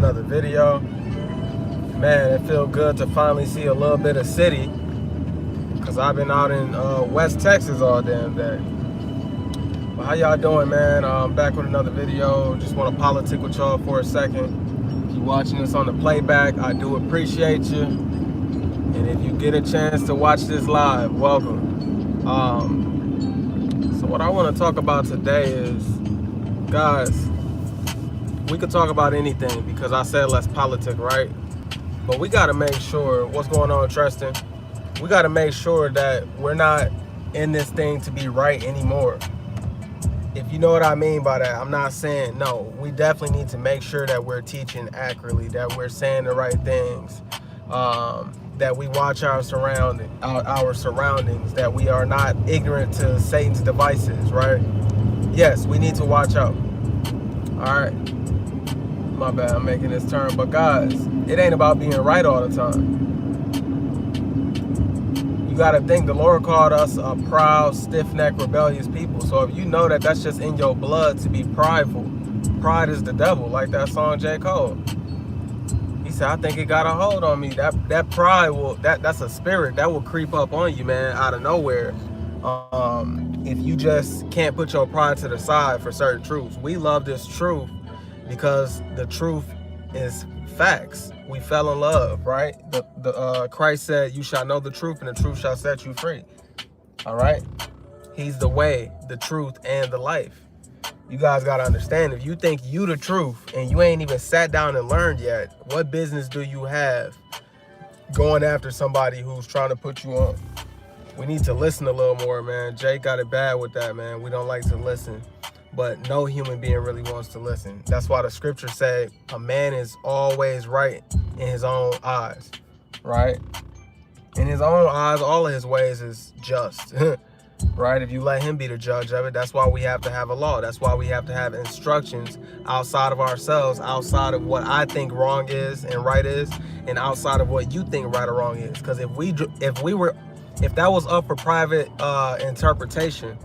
another video. Man, it feels good to finally see a little bit of city, because I've been out in West Texas all damn day. But how y'all doing, man? I'm back with another video. Just want to politic with y'all for a second. If you're watching this on the playback, I do appreciate you. And if you get a chance to watch this live, welcome. So what I want to talk about today is, guys, we could talk about anything because I said let's politic, right? But we got to make sure, what's going on, Tristan? We got to make sure that we're not in this thing to be right anymore. If you know what I mean by that, I'm not saying no. We definitely need to make sure that we're teaching accurately, that we're saying the right things, that we watch our surroundings, that we are not ignorant to Satan's devices, right? Yes, we need to watch out. All right. My bad, I'm making this turn. But guys, it ain't about being right all the time. You got to think the Lord called us a proud, stiff-necked, rebellious people. So if you know that that's just in your blood to be prideful, pride is the devil, like that song J. Cole. He said, I think it got a hold on me. That pride will, that's a spirit that will creep up on you, man, out of nowhere. If you just can't put your pride to the side for certain truths. We love this truth because the truth is facts. We fell in love, right? Christ said, you shall know the truth and the truth shall set you free. All right? He's the way, the truth, and the life. You guys got to understand, if you think you the truth and you ain't even sat down and learned yet, what business do you have going after somebody who's trying to put you on? We need to listen a little more, man. Jake got it bad with that, man. We don't like to listen. But no human being really wants to listen. That's why the scriptures say a man is always right in his own eyes, right? In his own eyes, all of his ways is just, right? If you let him be the judge of it, that's why we have to have a law. That's why we have to have instructions outside of ourselves, outside of what I think wrong is and right is, and outside of what you think right or wrong is. Because if that was up for private interpretation,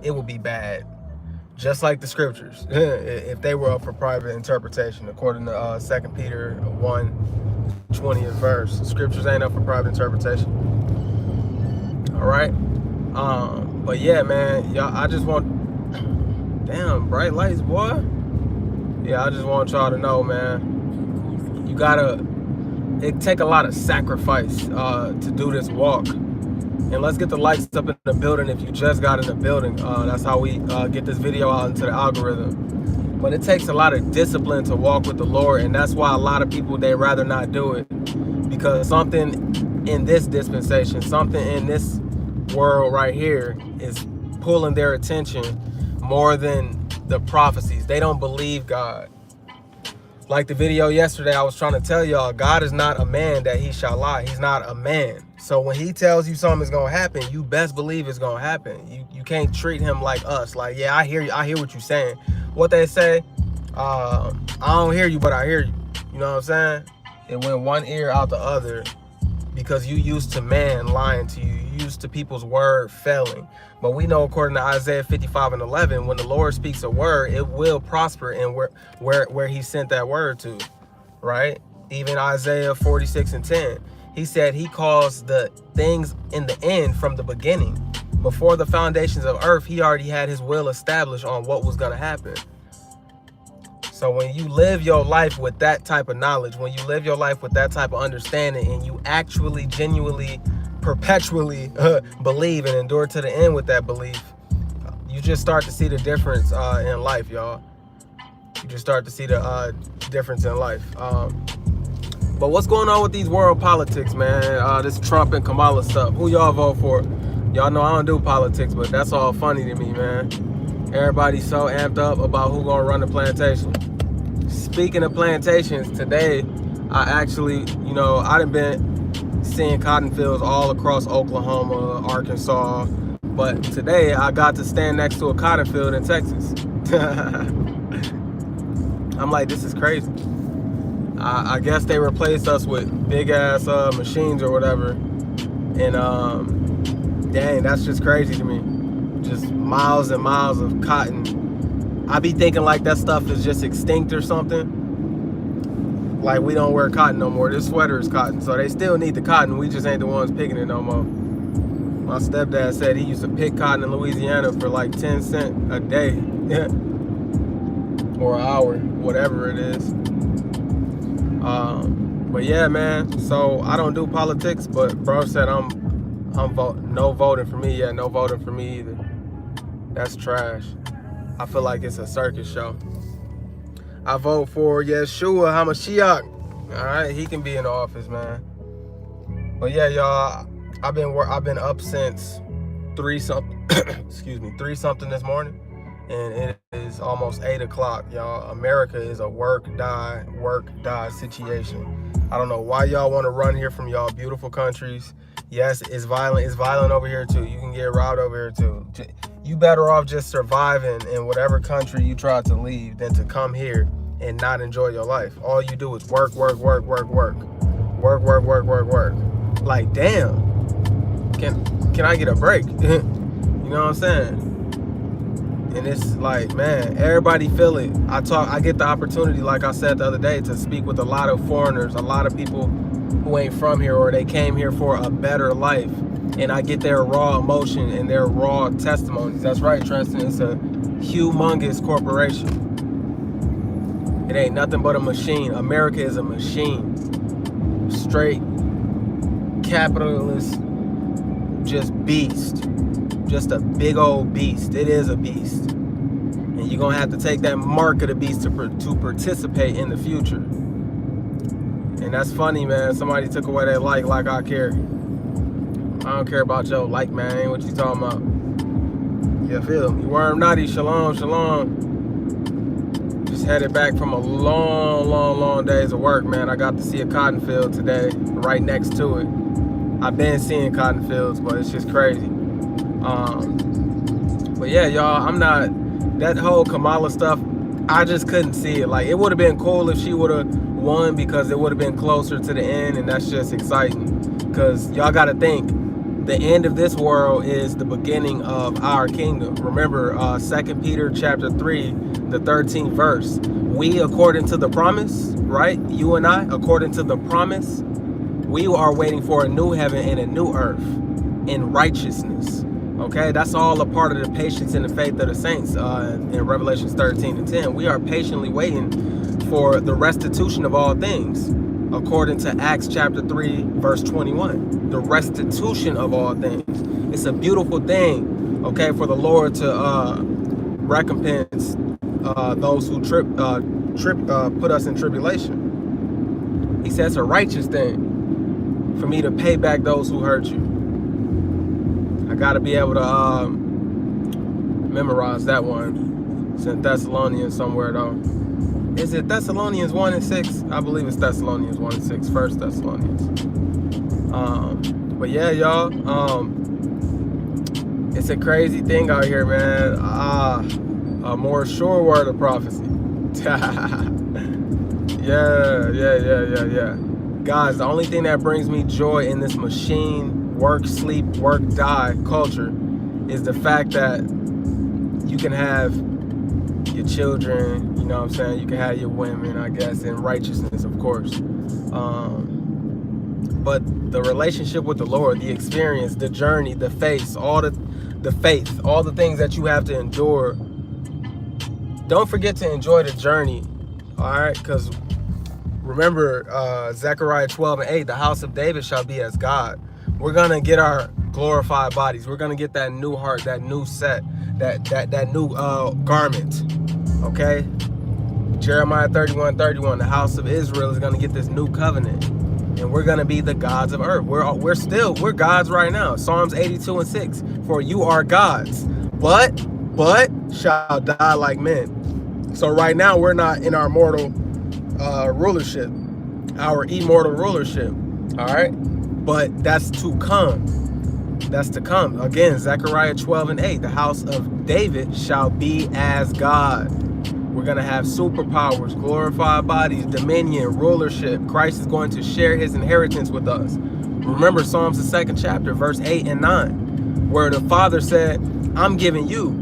it would be bad. Just like the scriptures, if they were up for private interpretation, according to 2 Peter 1:20th verse. The scriptures ain't up for private interpretation. All right. But yeah, man, y'all, I just want, damn, bright lights, boy. Yeah, I just want y'all to know, man, you gotta, it take a lot of sacrifice to do this walk. And let's get the likes up in the building if you just got in the building. That's how we get this video out into the algorithm. But it takes a lot of discipline to walk with the Lord. And that's why a lot of people, they rather not do it. Because something in this dispensation, something in this world right here is pulling their attention more than the prophecies. They don't believe God. Like the video yesterday, I was trying to tell y'all, God is not a man that he shall lie. He's not a man. So when he tells you something's gonna happen, you best believe it's gonna happen. You can't treat him like us. Like, yeah, I hear you. I hear what you're saying. What they say, I don't hear you, but I hear you. You know what I'm saying? It went one ear out the other because you used to man lying to you. You used to people's word failing. But we know, according to Isaiah 55:11, when the Lord speaks a word, it will prosper in where he sent that word to, right? Even Isaiah 46:10, he said he calls the things in the end from the beginning. Before the foundations of earth, he already had his will established on what was going to happen. So when you live your life with that type of knowledge, when you live your life with that type of understanding, and you actually, genuinely, perpetually believe and endure to the end with that belief, you just start to see the difference in life, y'all. You just start to see the difference in life. But what's going on with these world politics, man? This Trump and Kamala stuff. Who y'all vote for? Y'all know I don't do politics, but that's all funny to me, man. Everybody's so amped up about who gonna run the plantation. Speaking of plantations, today I actually, I done been seeing cotton fields all across Oklahoma, Arkansas, but today I got to stand next to a cotton field in Texas. I'm like, this is crazy. I guess they replaced us with big ass machines or whatever, and dang, that's just crazy to me. Just miles and miles of cotton. I be thinking like that stuff is just extinct or something. like we don't wear cotton no more. This sweater is cotton, so they still need the cotton. We just ain't the ones picking it no more. My stepdad said he used to pick cotton in Louisiana for like 10 cents a day. Or an hour, whatever it is. But yeah, man. So I don't do politics, but bro said no voting for me. Yeah, no voting for me either. That's trash. I feel like it's a circus show. I vote for Yeshua HaMashiach. All right, he can be in the office, man. But yeah, y'all, I've been up since 3 something. Excuse me, 3 something this morning, and it is almost 8 o'clock, y'all. America is a work die situation. I don't know why y'all want to run here from y'all beautiful countries. Yes, it's violent. It's violent over here too. You can get robbed over here too. You better off just surviving in whatever country you try to leave than to come here and not enjoy your life. All you do is work. Like, damn. Can I get a break? You know what I'm saying? And it's like, man, everybody feel it. I get the opportunity, like I said the other day, to speak with a lot of foreigners, a lot of people who ain't from here, or they came here for a better life. And I get their raw emotion and their raw testimonies. That's right, Tristan. It's a humongous corporation. It ain't nothing but a machine. America is a machine. Straight capitalist, just beast. Just a big old beast. It is a beast. And you're going to have to take that mark of the beast to participate in the future. And that's funny, man. Somebody took away their like I care. I don't care about your like, man. Ain't what you talking about. You feel me? Worm Naughty, shalom. Just headed back from a long days of work, man. I got to see a cotton field today, right next to it. I've been seeing cotton fields, but it's just crazy. But yeah, y'all, I'm not, that whole Kamala stuff, I just couldn't see it. Like, it would have been cool if she would have won, because it would have been closer to the end, and that's just exciting. Because y'all got to think, the end of this world is the beginning of our kingdom. Remember, 2 Peter chapter 3, the 13th verse. We, according to the promise, right? You and I, according to the promise, we are waiting for a new heaven and a new earth in righteousness. Okay, that's all a part of the patience and the faith of the saints in Revelation 13:10. We are patiently waiting for the restitution of all things, according to Acts chapter 3, verse 21. The restitution of all things. It's a beautiful thing, okay, for the Lord to recompense those who put us in tribulation. He says it's a righteous thing for me to pay back those who hurt you. I got to be able to memorize that one. It's in Thessalonians somewhere, though. Is it Thessalonians 1:6? I believe it's Thessalonians 1:6, 1 Thessalonians. But yeah, y'all, it's a crazy thing out here, man. A more sure word of prophecy. Yeah. Guys, the only thing that brings me joy in this machine, work, sleep, work, die culture is the fact that you can have your children, you know what I'm saying? You can have your women, I guess, in righteousness, of course. But the relationship with the Lord, the experience, the journey, the faith, all the faith, all the things that you have to endure. Don't forget to enjoy the journey, all right? Because remember, Zechariah 12:8, the house of David shall be as God. We're going to get our glorified bodies. We're going to get that new heart, that new set, that new garment, okay? Jeremiah 31:31, the house of Israel is going to get this new covenant. And we're going to be the gods of earth. We're gods right now. Psalms 82:6, for you are gods, but shall die like men. So right now we're not in our mortal rulership, our immortal rulership, all right? But that's to come. That's to come. Again, Zechariah 12:8, the house of David shall be as God. We're going to have superpowers, glorified bodies, dominion, rulership. Christ is going to share his inheritance with us. Remember Psalms, the 2nd chapter, verse 8 and 9, where the Father said, I'm giving you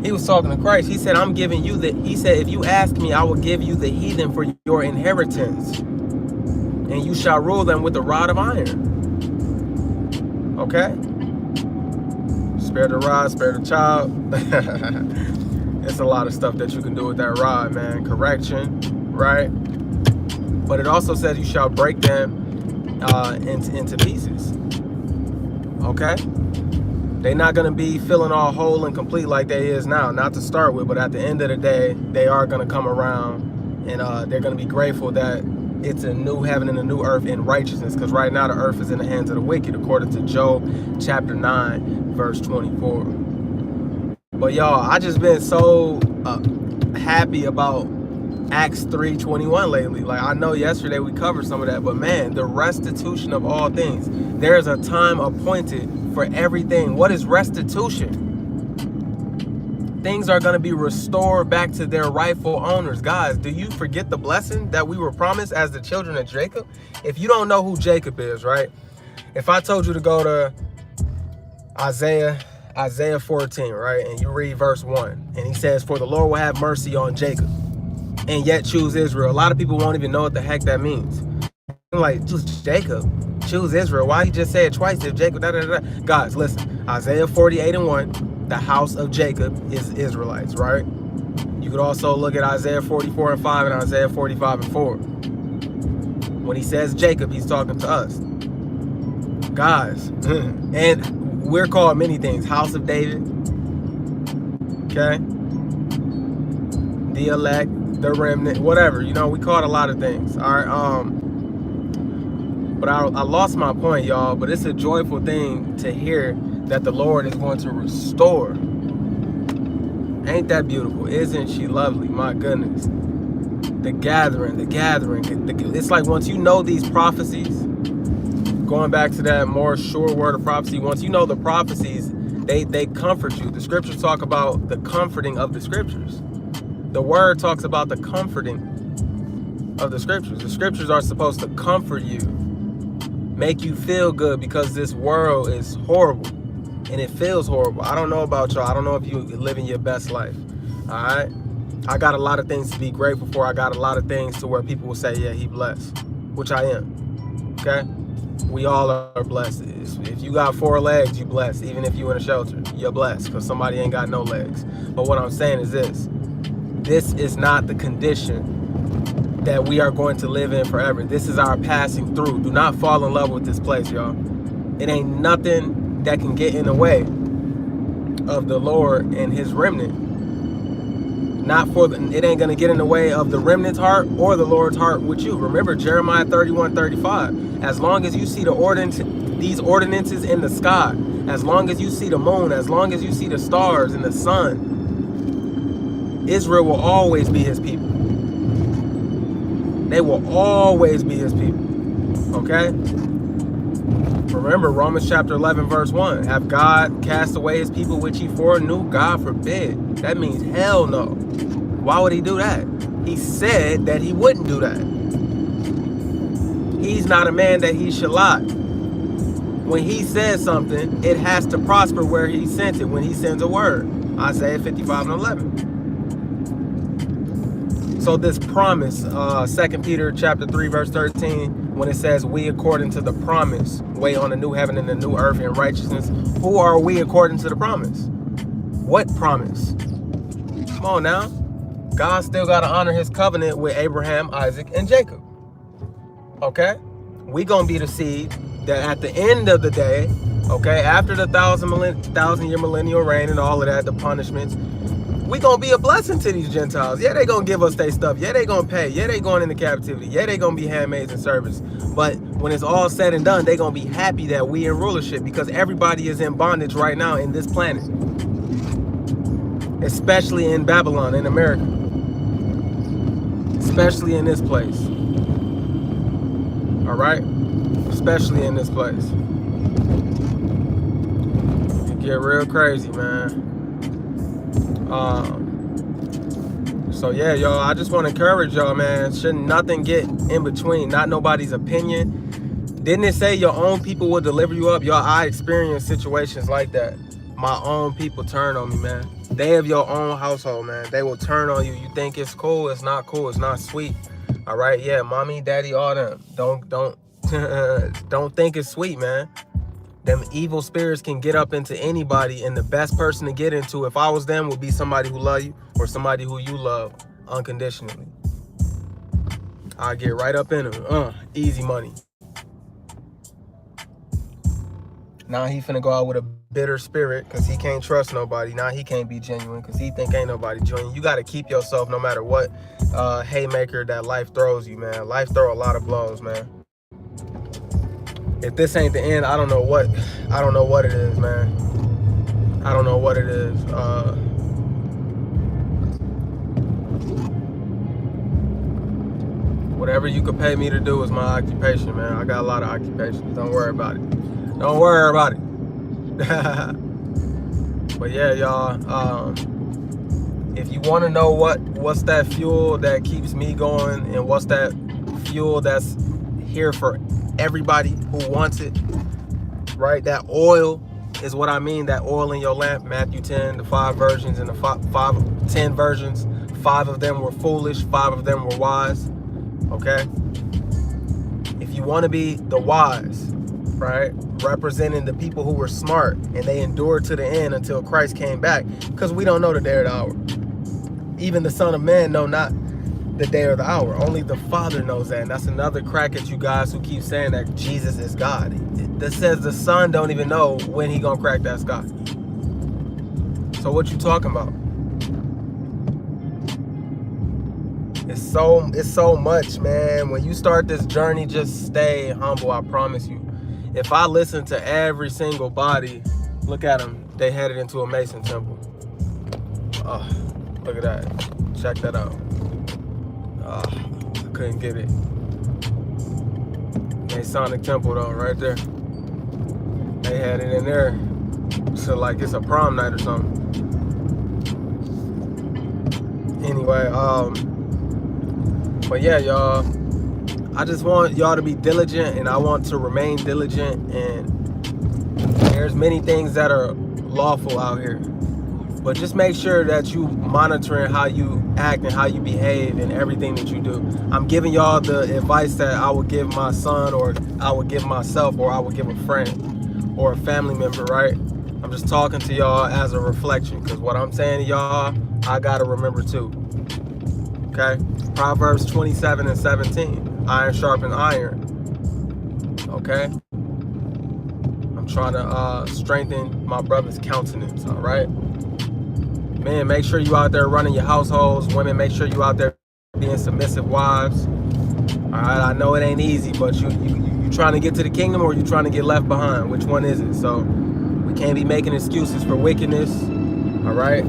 He was talking to Christ. He said, I'm giving you he said, if you ask me, I will give you the heathen for your inheritance, and you shall rule them with a rod of iron. Okay? Spare the rod, spare the child. It's a lot of stuff that you can do with that rod, man. Correction, right? But it also says you shall break them into pieces. Okay? They're not going to be feeling all whole and complete like they is now. Not to start with, but at the end of the day, they are going to come around, and they're going to be grateful that it's a new heaven and a new earth in righteousness, because right now the earth is in the hands of the wicked, according to Job chapter 9, verse 24. But y'all, I just been so happy about Acts 3:21 lately. Like, I know yesterday we covered some of that, but man, the restitution of all things. There's a time appointed for everything. What is restitution? Things are going to be restored back to their rightful owners. Guys, do you forget the blessing that we were promised as the children of Jacob? If you don't know who Jacob is, right? If I told you to go to Isaiah 14, right? And you read verse 1, and he says, for the Lord will have mercy on Jacob and yet choose Israel. A lot of people won't even know what the heck that means. I'm like, choose Jacob, choose Israel. Why he just say it twice if Jacob, da, da, da, da. Guys, listen, Isaiah 48:1, the house of Jacob is Israelites, right? You could also look at Isaiah 44:5 and Isaiah 45:4. When he says Jacob, he's talking to us. Guys, and we're called many things. House of David, okay? The elect, the remnant, whatever. You know, we called a lot of things, all right? But I lost my point, y'all. But it's a joyful thing to hear that the Lord is going to restore. Ain't that beautiful? Isn't she lovely? My goodness. The gathering. It's like once you know these prophecies, going back to that more sure word of prophecy, once you know the prophecies, they comfort you. The scriptures talk about the comforting of the scriptures. The word talks about the comforting of the scriptures. The scriptures are supposed to comfort you, make you feel good, because this world is horrible. And it feels horrible. I don't know about y'all. I don't know if you living your best life. All right? I got a lot of things to be grateful for. I got a lot of things to where people will say, yeah, he blessed, which I am. Okay? We all are blessed. If you got 4 legs, you blessed. Even if you in a shelter, you're blessed, because somebody ain't got no legs. But what I'm saying is this. This is not the condition that we are going to live in forever. This is our passing through. Do not fall in love with this place, y'all. It ain't nothing that can get in the way of the Lord and his remnant. It ain't gonna get in the way of the remnant's heart or the Lord's heart with you. Remember Jeremiah 31:35. As long as you see these ordinances in the sky, as long as you see the moon, as long as you see the stars and the sun, Israel will always be his people. They will always be his people. Okay? Remember Romans chapter 11 verse 1. Have God cast away his people which he foreknew? God forbid. That means hell no. Why would he do that? He said that he wouldn't do that. He's not a man that he should lie. When he says something, it has to prosper where he sent it, when he sends a word. Isaiah 55:11. So this promise, 2 Peter chapter 3 verse 13, when it says we according to the promise wait on the new heaven and the new earth in righteousness. Who are we according to the promise? What promise? Come on now. God still got to honor his covenant with Abraham, Isaac, and Jacob. Okay? We gonna be the seed that at the end of the day, okay, after the 1,000-year millennial reign and all of that, the punishments, we gonna be a blessing to these Gentiles. Yeah, they gonna give us their stuff. Yeah, they gonna pay. Yeah, they going into captivity. Yeah, they gonna be handmaids and servants. But when it's all said and done, they gonna be happy that we in rulership, because everybody is in bondage right now in this planet, especially in Babylon, in America, especially in this place. All right, especially in this place. It get real crazy, man. So yeah, y'all, I just want to encourage y'all, man. Shouldn't nothing get in between, not nobody's opinion. Didn't it say your own people will deliver you up? Y'all, I experienced situations like that. My own people turn on me, man. They of your own household, man. They will turn on you. You think it's cool, it's not cool, it's not sweet. All right, yeah, mommy, daddy, all them. Don't don't think it's sweet, man. Them evil spirits can get up into anybody, and the best person to get into, if I was them, would be somebody who love you or somebody who you love unconditionally. I get right up in them. Easy money. Now he finna go out with a bitter spirit because he can't trust nobody. Now he can't be genuine because he think ain't nobody genuine. You got to keep yourself no matter what haymaker that life throws you, man. Life throw a lot of blows, man. If this ain't the end, I don't know what it is, man. I don't know what it is. Whatever you could pay me to do is my occupation, man. I got a lot of occupations. Don't worry about it. Don't worry about it. But yeah, y'all, if you want to know what's that fuel that keeps me going, and what's that fuel that's here for everybody who wants it, right? That oil is what I mean. That oil in your lamp. Matthew 10, the 5 virgins and the 10 virgins. 5 of them were foolish, 5 of them were wise. Okay? If you want to be the wise, right, representing the people who were smart and they endured to the end until Christ came back, because we don't know the day or the hour. Even the Son of Man know not the day or the hour. Only the Father knows that. And that's another crack at you guys who keep saying that Jesus is God. That says the Son don't even know when he gonna crack that sky. So what you talking about? It's so much, man. When you start this journey, just stay humble. I promise you. If I listen to every single body, look at them. They headed into a Mason temple. Oh, look at that. Check that out. Oh, I couldn't get it. Masonic temple though, right there. They had it in there. So like it's a prom night or something. Anyway, but yeah, y'all, I just want y'all to be diligent, and I want to remain diligent, and there's many things that are lawful out here, but just make sure that you monitoring how you act and how you behave in everything that you do. I'm giving y'all the advice that I would give my son, or I would give myself, or I would give a friend or a family member, right? I'm just talking to y'all as a reflection, because what I'm saying to y'all, I gotta remember too. Okay? Proverbs 27 and 17. Iron sharpen iron. Okay? I'm trying to strengthen my brother's countenance, all right? Men, make sure you out there running your households. Women, make sure you out there being submissive wives. All right? I know it ain't easy, but you trying to get to the kingdom, or you trying to get left behind? Which one is it? So we can't be making excuses for wickedness, all right?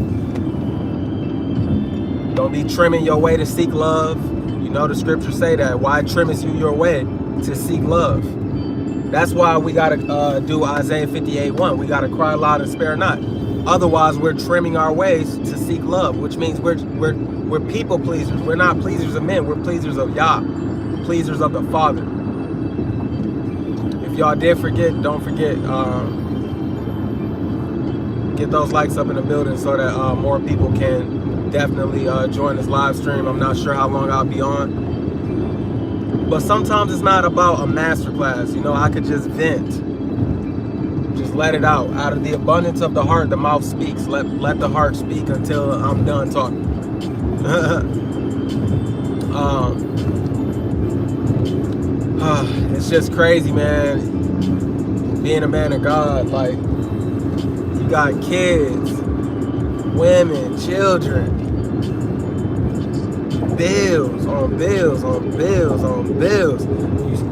Don't be trimming your way to seek love. You know the scriptures say that. Why trimmest you your way to seek love? That's why we got to do Isaiah 58:1. We got to cry loud and spare not. Otherwise, we're trimming our ways to seek love, which means we're people pleasers. We're not pleasers of men. We're pleasers of Yah, pleasers of the Father. If y'all did forget, don't forget, get those likes up in the building so that more people can definitely join this live stream. I'm not sure how long I'll be on, but sometimes it's not about a masterclass. You know, I could just vent, just let it out. Out of the abundance of the heart, the mouth speaks. Let the heart speak until I'm done talking. It's just crazy, man. Being a man of God, like, you got kids, women, children, bills on bills on bills on bills.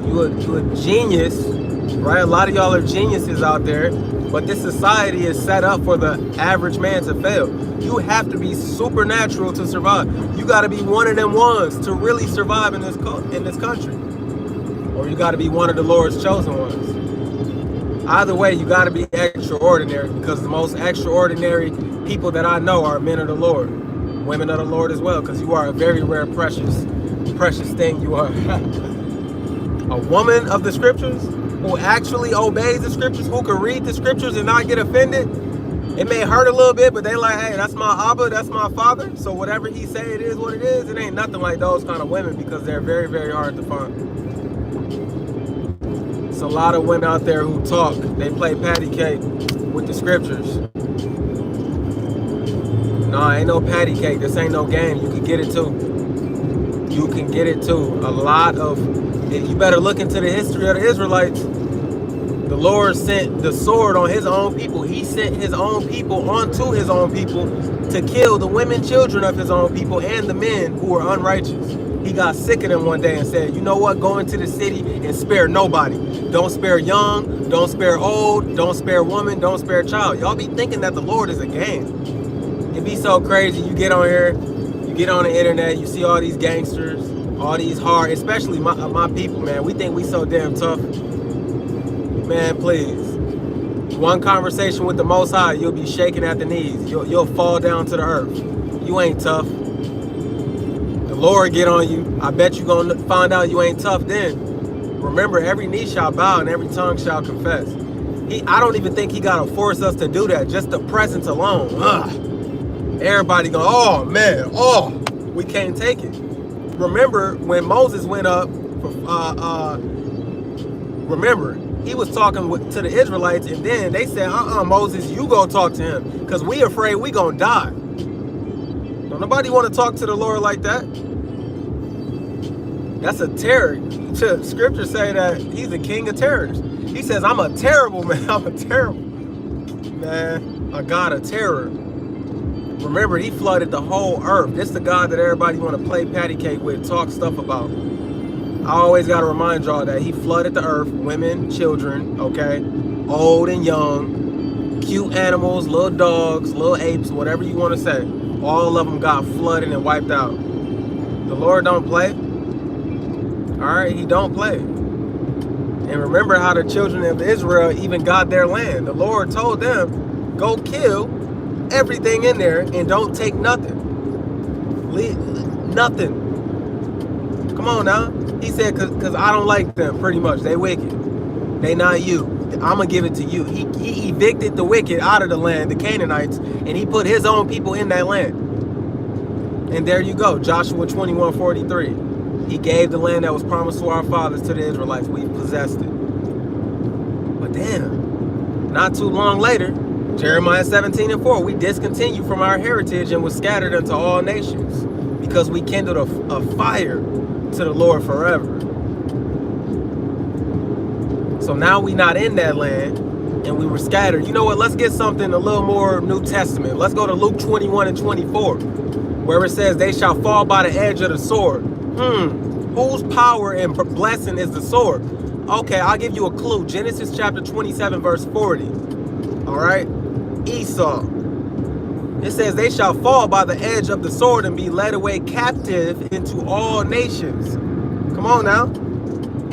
You a genius, right? A lot of y'all are geniuses out there, but this society is set up for the average man to fail. You have to be supernatural to survive. You got to be one of them ones to really survive in this country, or you got to be one of the Lord's chosen ones. Either way, you got to be extraordinary, because the most extraordinary people that I know are men of the Lord, women of the Lord as well, because you are a very rare, precious thing. You are a woman of the scriptures who actually obeys the scriptures, who can read the scriptures and not get offended. It may hurt a little bit, but they like, hey, that's my Abba, that's my father. So whatever he say, it is what it is. It ain't nothing like those kind of women because they're very, very hard to find. It's a lot of women out there who talk. They play patty cake with the scriptures. No, ain't no patty cake. This ain't no game. You can get it too. You can get it too. A lot of, you better look into the history of the Israelites. The Lord sent the sword on his own people. He sent his own people onto his own people to kill the women, children of his own people and the men who were unrighteous. He got sick of them one day and said, you know what? Go into the city and spare nobody. Don't spare young, don't spare old, don't spare woman, don't spare child. Y'all be thinking that the Lord is a game. It be so crazy. You get on here, you get on the internet, you see all these gangsters, all these hard, especially my people, man. We think we so damn tough. Man, please. One conversation with the Most High, you'll be shaking at the knees. You'll fall down to the earth. You ain't tough. The Lord get on you. I bet you gonna find out you ain't tough then. Remember, every knee shall bow and every tongue shall confess. I don't even think he gotta force us to do that. Just the presence alone. Everybody go, oh man, oh, we can't take it. Remember when Moses went up, remember, he was talking to the Israelites, and then they said, Moses, you go talk to him, because we afraid we gonna die. Don't nobody want to talk to the Lord like that. That's a terror. Scripture say that he's the king of terrors. He says, I'm a terrible man. I'm a terrible man, a God of terror. Remember, he flooded the whole earth. This is the God that everybody want to play patty cake with, talk stuff about. I always got to remind y'all that he flooded the earth, women, children, okay, old and young, cute animals, little dogs, little apes, whatever you want to say. All of them got flooded and wiped out. The Lord don't play. All right, he don't play. And remember how the children of Israel even got their land. The Lord told them, go kill everything in there and don't take nothing. Leave nothing. Come on now. He said, because I don't like them, pretty much. They wicked. They not you. I'm going to give it to you. He evicted the wicked out of the land, the Canaanites, and he put his own people in that land. And there you go. Joshua 21:43. He gave the land that was promised to our fathers to the Israelites. We possessed it. But damn, not too long later, Jeremiah 17:4, we discontinued from our heritage and was scattered unto all nations because we kindled a fire to the Lord forever. So now we not in that land and we were scattered. You know what? Let's get something a little more New Testament. Let's go to Luke 21:24, where it says, they shall fall by the edge of the sword. Whose power and blessing is the sword? Okay, I'll give you a clue. Genesis chapter 27, verse 40. All right? Esau. It says, they shall fall by the edge of the sword and be led away captive into all nations. Come on now.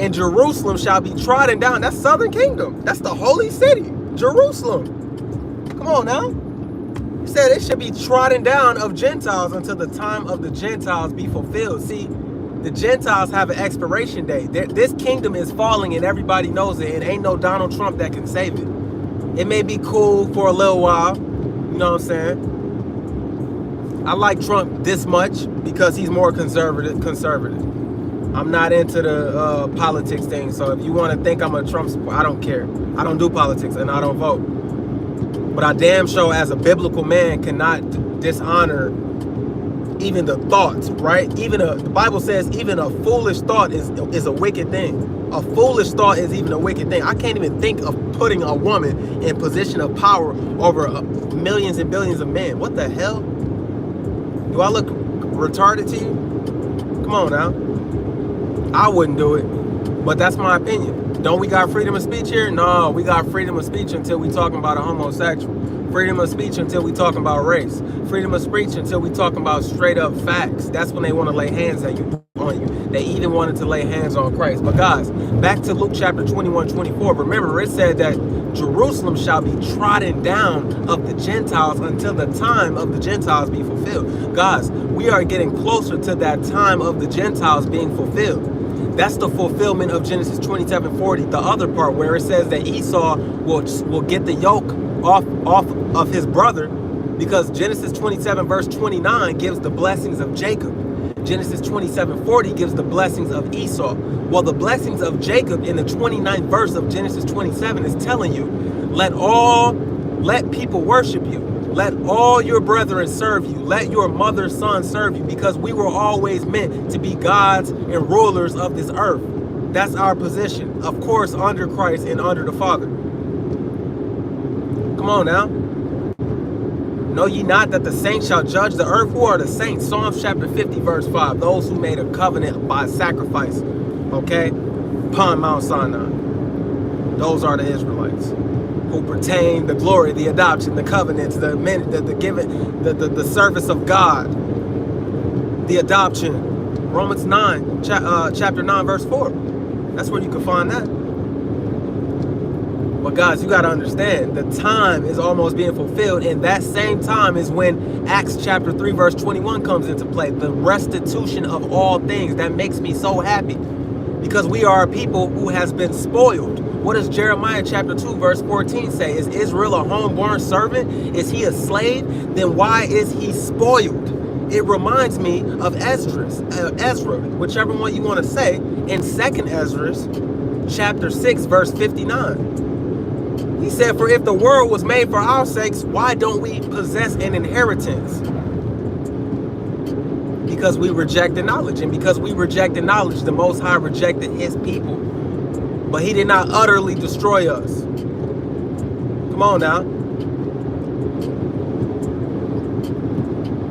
And Jerusalem shall be trodden down. That's Southern Kingdom. That's the holy city, Jerusalem. Come on now. It said it should be trodden down of Gentiles until the time of the Gentiles be fulfilled. See, the Gentiles have an expiration date. This kingdom is falling and everybody knows it. And ain't no Donald Trump that can save it. It may be cool for a little while. You know what I'm saying? I like Trump this much because he's more conservative. I'm not into the politics thing. So if you want to think I'm a Trump supporter, I don't care. I don't do politics and I don't vote. But I damn sure as a biblical man cannot dishonor even the thoughts, right? The Bible says even a foolish thought is a wicked thing. A foolish thought is even a wicked thing. I can't even think of putting a woman in position of power over millions and billions of men. What the hell? Do I look retarded to you? Come on now. I wouldn't do it, but that's my opinion. Don't we got freedom of speech here? No, we got freedom of speech until we talking about a homosexual. Freedom of speech until we talking about race. Freedom of speech until we talking about straight up facts. That's when they want to lay hands on you. They even wanted to lay hands on Christ. But guys, back to Luke chapter 21:24. Remember, it said that Jerusalem shall be trodden down of the Gentiles until the time of the Gentiles be fulfilled. Guys, we are getting closer to that time of the Gentiles being fulfilled. That's the fulfillment of Genesis 27:40, the other part where it says that Esau will get the yoke off of his brother, because Genesis 27 verse 29 gives the blessings of Jacob. Genesis 27:40 gives the blessings of Esau. Well, the blessings of Jacob in the 29th verse of Genesis 27 is telling you, let people worship you. Let all your brethren serve you. Let your mother's son serve you, because we were always meant to be gods and rulers of this earth. That's our position, of course, under Christ and under the Father. Come on now. Know ye not that the saints shall judge the earth? Who are the saints? Psalms chapter 50 verse 5. Those who made a covenant by sacrifice, okay, upon Mount Sinai. Those are the Israelites who pertain the glory, the adoption, the covenants, the giving, the service of God, the adoption. Romans 9, chapter 9 verse 4. That's where you can find that. But guys, you got to understand, the time is almost being fulfilled, and that same time is when Acts chapter 3 verse 21 comes into play. The restitution of all things. That makes me so happy, because we are a people who has been spoiled. What does Jeremiah chapter 2 verse 14 say? Is Israel a homeborn servant? Is he a slave? Then why is he spoiled? It reminds me of Ezra, whichever one you want to say, in 2nd Ezra chapter 6 verse 59. He said, for if the world was made for our sakes, why don't we possess an inheritance? Because we rejected knowledge. And because we rejected knowledge, the Most High rejected his people. But he did not utterly destroy us. Come on now.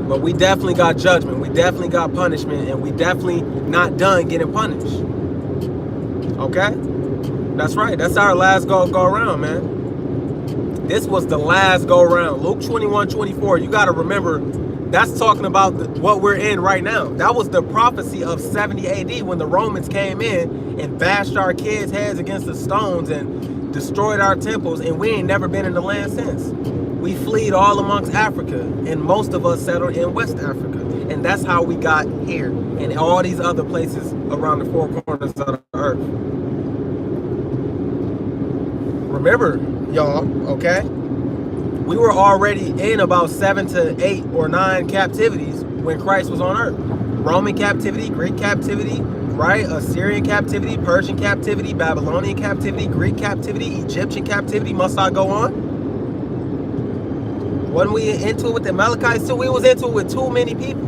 But we definitely got judgment. We definitely got punishment. And we definitely not done getting punished. Okay? That's right. That's our last go around, man. This was the last go around. Luke 21:24. You got to remember, that's talking about what we're in right now. That was the prophecy of 70 AD when the Romans came in and bashed our kids' heads against the stones and destroyed our temples, and we ain't never been in the land since. We fled all amongst Africa, and most of us settled in West Africa. And that's how we got here and all these other places around the four corners of the earth. Remember, y'all, okay? We were already in about 7 to 8 or 9 captivities when Christ was on earth. Roman captivity, Greek captivity, right? Assyrian captivity, Persian captivity, Babylonian captivity, Greek captivity, Egyptian captivity. Must I go on? Wasn't we into it with the Amalekites too? We was into it with too many people.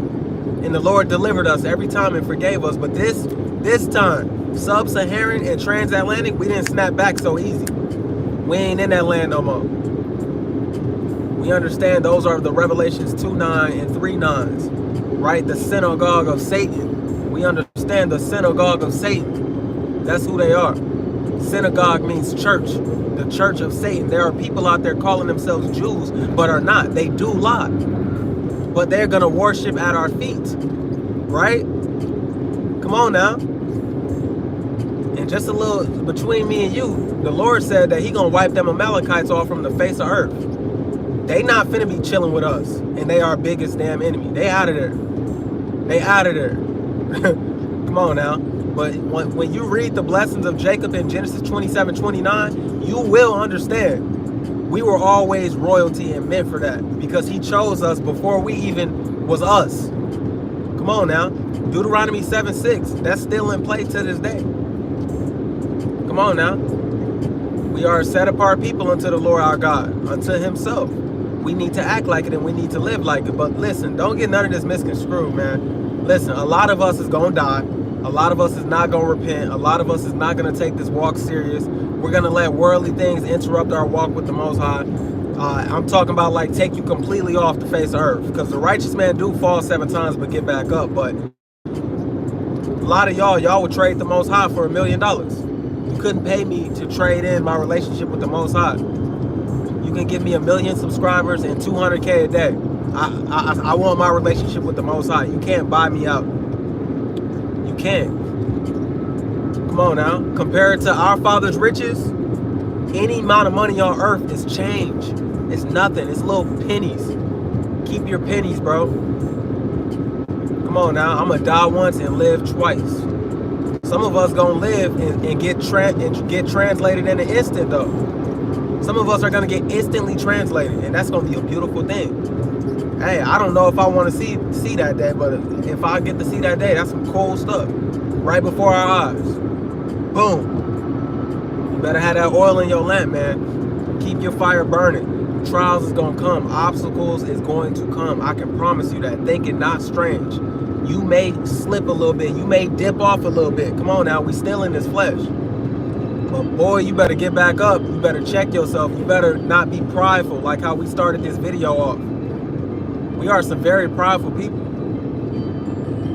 And the Lord delivered us every time and forgave us. But this time, sub-Saharan and transatlantic, we didn't snap back so easy. We ain't in that land no more. We understand those are the Revelations 2:9 and 3:9s, right? The synagogue of Satan. We understand the synagogue of Satan. That's who they are. Synagogue means church, the church of Satan. There are people out there calling themselves Jews, but are not. They do lie. But they're going to worship at our feet, right? Come on now. And just a little between me and you, the Lord said that he going to wipe them Amalekites off from the face of earth. They not finna be chilling with us, and they our biggest damn enemy. They out of there. They out of there. Come on now. But when you read the blessings of Jacob in Genesis 27:29, you will understand we were always royalty and meant for that, because he chose us before we even was us. Come on now. Deuteronomy 7:6, that's still in play to this day. Come on now. We are a set apart people unto the Lord our God, unto himself. We need to act like it and we need to live like it. But listen, don't get none of this misconstrued, man. Listen, a lot of us is going to die. A lot of us is not going to repent. A lot of us is not going to take this walk serious. We're going to let worldly things interrupt our walk with the Most High. I'm talking about like take you completely off the face of earth. Because the righteous man do fall 7 times but get back up. But a lot of y'all would trade the Most High for $1 million. You couldn't pay me to trade in my relationship with the Most High. You can give me 1 million subscribers and 200K a day. I want my relationship with the Most High. You can't buy me out. You can't. Come on now. Compared to our Father's riches, any amount of money on earth is change. It's nothing. It's little pennies. Keep your pennies, bro. Come on now. I'm going to die once and live twice. Some of us gonna live and get translated in an instant though. Some of us are going to get instantly translated, and that's going to be a beautiful thing. Hey, I don't know if I want to see that day, but if I get to see that day, that's some cool stuff right before our eyes. Boom. You better have that oil in your lamp, man. Keep your fire burning. Trials is going to come. Obstacles is going to come. I can promise you that. Think it not strange. You may slip a little bit. You may dip off a little bit. Come on now. We still in this flesh. But boy, you better get back up. You better check yourself. You better not be prideful like how we started this video off. We are some very prideful people.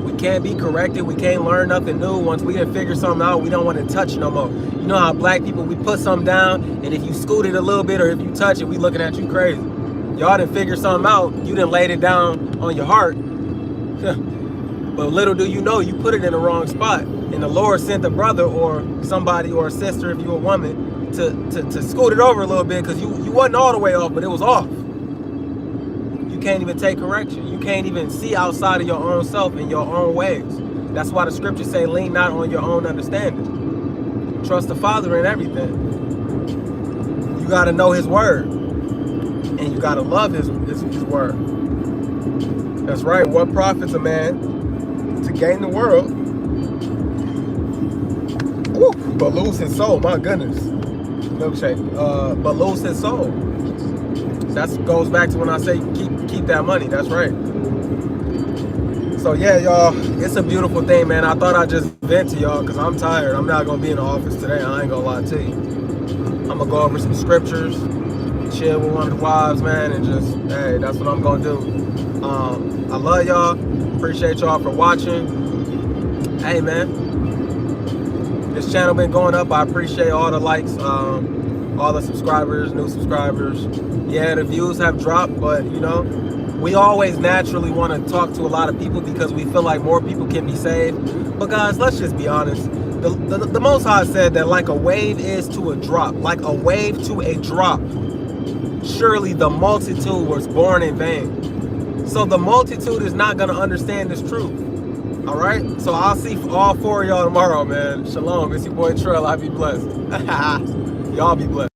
We can't be corrected. We can't learn nothing new. Once we done figure something out, we don't want to touch no more. You know how black people, we put something down, and if you scoot it a little bit or if you touch it, we looking at you crazy. Y'all done figure something out. You done laid it down on your heart. But little do you know, you put it in the wrong spot. And the Lord sent a brother or somebody or a sister, if you're a woman, to scoot it over a little bit, because you wasn't all the way off, but it was off. You can't even take correction. You can't even see outside of your own self in your own ways. That's why the scriptures say, lean not on your own understanding. Trust the Father in everything. You got to know his word. And you got to love his word. That's right. What profits a man to gain the world, but lose his soul? My goodness. Milkshake. But lose his soul. That goes back to when I say keep that money. That's right. So yeah, y'all, it's a beautiful thing, man. I thought I'd just vent to y'all because I'm tired. I'm not going to be in the office today. I ain't going to lie to you. I'm going to go over some scriptures, chill with one of the wives, man, and just, hey, that's what I'm going to do. I love y'all. Appreciate y'all for watching. Hey, man. This channel been going up. I appreciate all the likes, all the subscribers, new subscribers. Yeah, the views have dropped, but, you know, we always naturally want to talk to a lot of people because we feel like more people can be saved. But guys, let's just be honest. The Most High said that like a wave is to a drop, like a wave to a drop, surely the multitude was born in vain. So the multitude is not going to understand this truth. All right? So I'll see all four of y'all tomorrow, man. Shalom. It's your boy Trell. I be blessed. Y'all be blessed.